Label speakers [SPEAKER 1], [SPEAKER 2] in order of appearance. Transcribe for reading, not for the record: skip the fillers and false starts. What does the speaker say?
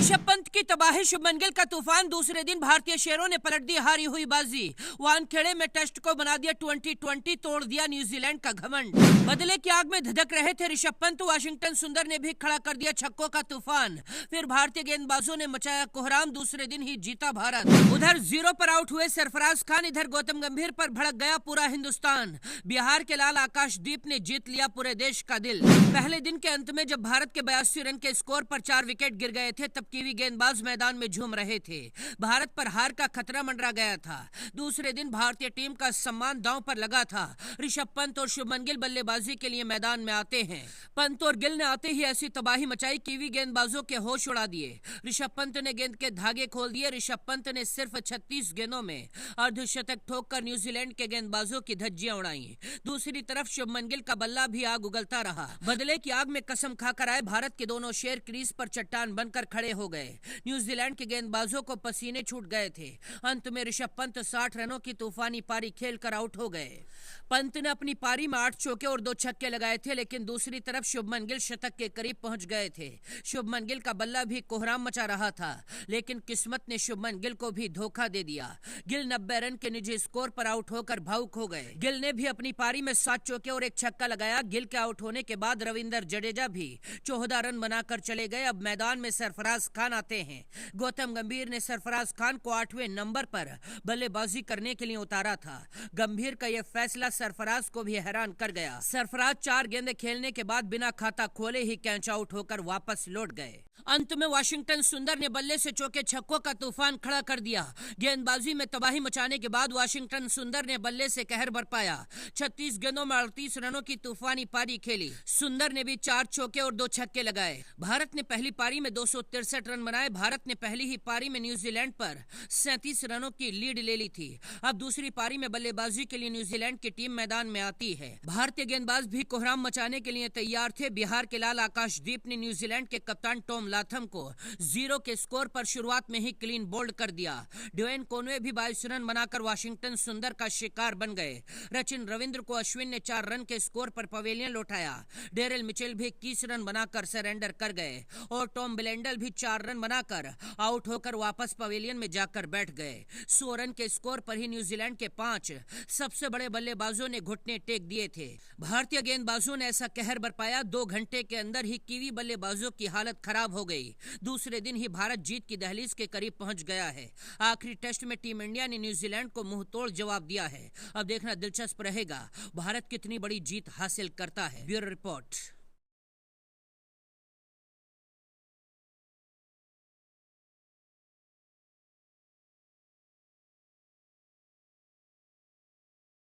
[SPEAKER 1] ऋषभ पंत की तबाही, शुभमन गिल का तूफान। दूसरे दिन भारतीय शेरों ने पलट दी हारी हुई बाजी। वानखेड़े में टेस्ट को बना दिया 2020, तोड़ दिया न्यूजीलैंड का घमंड। बदले की आग में धधक रहे थे ऋषभ पंत, वाशिंगटन सुंदर ने भी खड़ा कर दिया छक्कों का तूफान। फिर भारतीय गेंदबाजों ने मचाया कोहराम, दूसरे दिन ही जीता भारत। उधर 0 पर आउट हुए सरफराज खान, इधर गौतम गंभीर पर भड़क गया पूरा हिंदुस्तान। बिहार के लाल आकाशदीप ने जीत लिया पूरे देश का दिल। पहले दिन के अंत में जब भारत के 82 रन के स्कोर पर 4 विकेट गिर गए थे, तब कीवी गेंदबाज मैदान में झूम रहे थे। भारत पर हार का खतरा मंडरा गया था। दूसरे दिन भारतीय टीम का सम्मान दांव पर लगा था। ऋषभ पंत और शुभमन गिल बल्लेबाजी के लिए मैदान में आते हैं। पंत और गिल ने आते ही ऐसी तबाही मचाई, कीवी गेंदबाजों के होश उड़ा दिए। ऋषभ पंत ने गेंद के धागे खोल दिए। ऋषभ पंत ने सिर्फ 36 गेंदों में अर्धशतक ठोककर न्यूजीलैंड के गेंदबाजों की धज्जियां उड़ाई। दूसरी तरफ शुभमन गिल का बल्ला भी आग उगलता रहा। बदले की आग में कसम खाकर आए भारत के दोनों शेर क्रीज पर चट्टान बनकर खड़े हो गए। न्यूजीलैंड के गेंदबाजों को पसीने छूट गए थे। अंत में ऋषभ पंत 60 रनों की तूफानी पारी खेलकर आउट हो गए। पंत ने अपनी पारी में 8 चौके और 2 छक्के लगाए थे, लेकिन दूसरी तरफ शुभमन गिल शतक के करीब पहुंच गए थे। शुभमन गिल का बल्ला भी कोहराम मचा रहा था, लेकिन किस्मत ने शुभमन गिल को भी धोखा दे दिया। गिल 90 रन के निजी स्कोर पर आउट होकर भावुक हो गए। गिल ने भी अपनी पारी में 7 चौके और 1 छक्का लगाया। गिल के आउट होने के बाद रविंद्र जडेजा भी 14 रन बनाकर चले गए। अब मैदान में सरफराज खान आते हैं। गौतम गंभीर ने सरफराज खान को 8वें नंबर पर बल्लेबाजी करने के लिए उतारा था। गंभीर का यह फैसला सरफराज को भी हैरान कर गया। सरफराज 4 गेंदें खेलने के बाद बिना खाता खोले ही कैच आउट होकर वापस लौट गए। अंत में वाशिंगटन सुंदर ने बल्ले से चौके छक्कों का तूफान खड़ा कर दिया। गेंदबाजी में तबाही मचाने के बाद वाशिंगटन सुंदर ने बल्ले से कहर बरपाया। 36 गेंदों में 38 रनों की तूफानी पारी खेली। सुंदर ने भी 4 चौके और 2 छक्के लगाए। भारत ने पहली पारी में 263 रन बनाए। भारत ने पहली ही पारी में न्यूजीलैंड पर 37 रनों की लीड ले ली थी। अब दूसरी पारी में बल्लेबाजी के लिए न्यूजीलैंड की टीम मैदान में आती है। भारतीय गेंदबाज भी कोहराम मचाने के लिए तैयार थे। बिहार के लाल आकाशदीप ने न्यूजीलैंड के कप्तान टॉम लाथम को 0 के स्कोर पर शुरुआत में ही क्लीन बोल्ड कर दिया। ड्वेन कॉनवे भी 22 रन बनाकर वाशिंगटन सुंदर का शिकार बन गए। सचिन रविंद्र को अश्विन ने 4 रन के स्कोर पर पवेलियन लौटाया। डेरेल मिचेल भी 21 रन बनाकर सरेंडर कर गए और टॉम बिलेंडल भी 4 रन बनाकर आउट होकर वापस पवेलियन में जाकर बैठ गए। 100 रन के स्कोर पर ही न्यूजीलैंड के 5 सबसे बड़े बल्लेबाजों ने घुटने टेक दिए थे। भारतीय गेंदबाजों ने ऐसा कहर बरपाया, 2 घंटे के अंदर ही कीवी बल्लेबाजों की हालत खराब हो गई। दूसरे दिन ही भारत जीत की दहलीज के करीब पहुंच गया है। आखिरी टेस्ट में टीम इंडिया ने न्यूजीलैंड को मुंह तोड़ जवाब दिया है। अब देखना दिलचस्प रहेगा भारत कितनी बड़ी जीत हासिल करता है। Bureau report.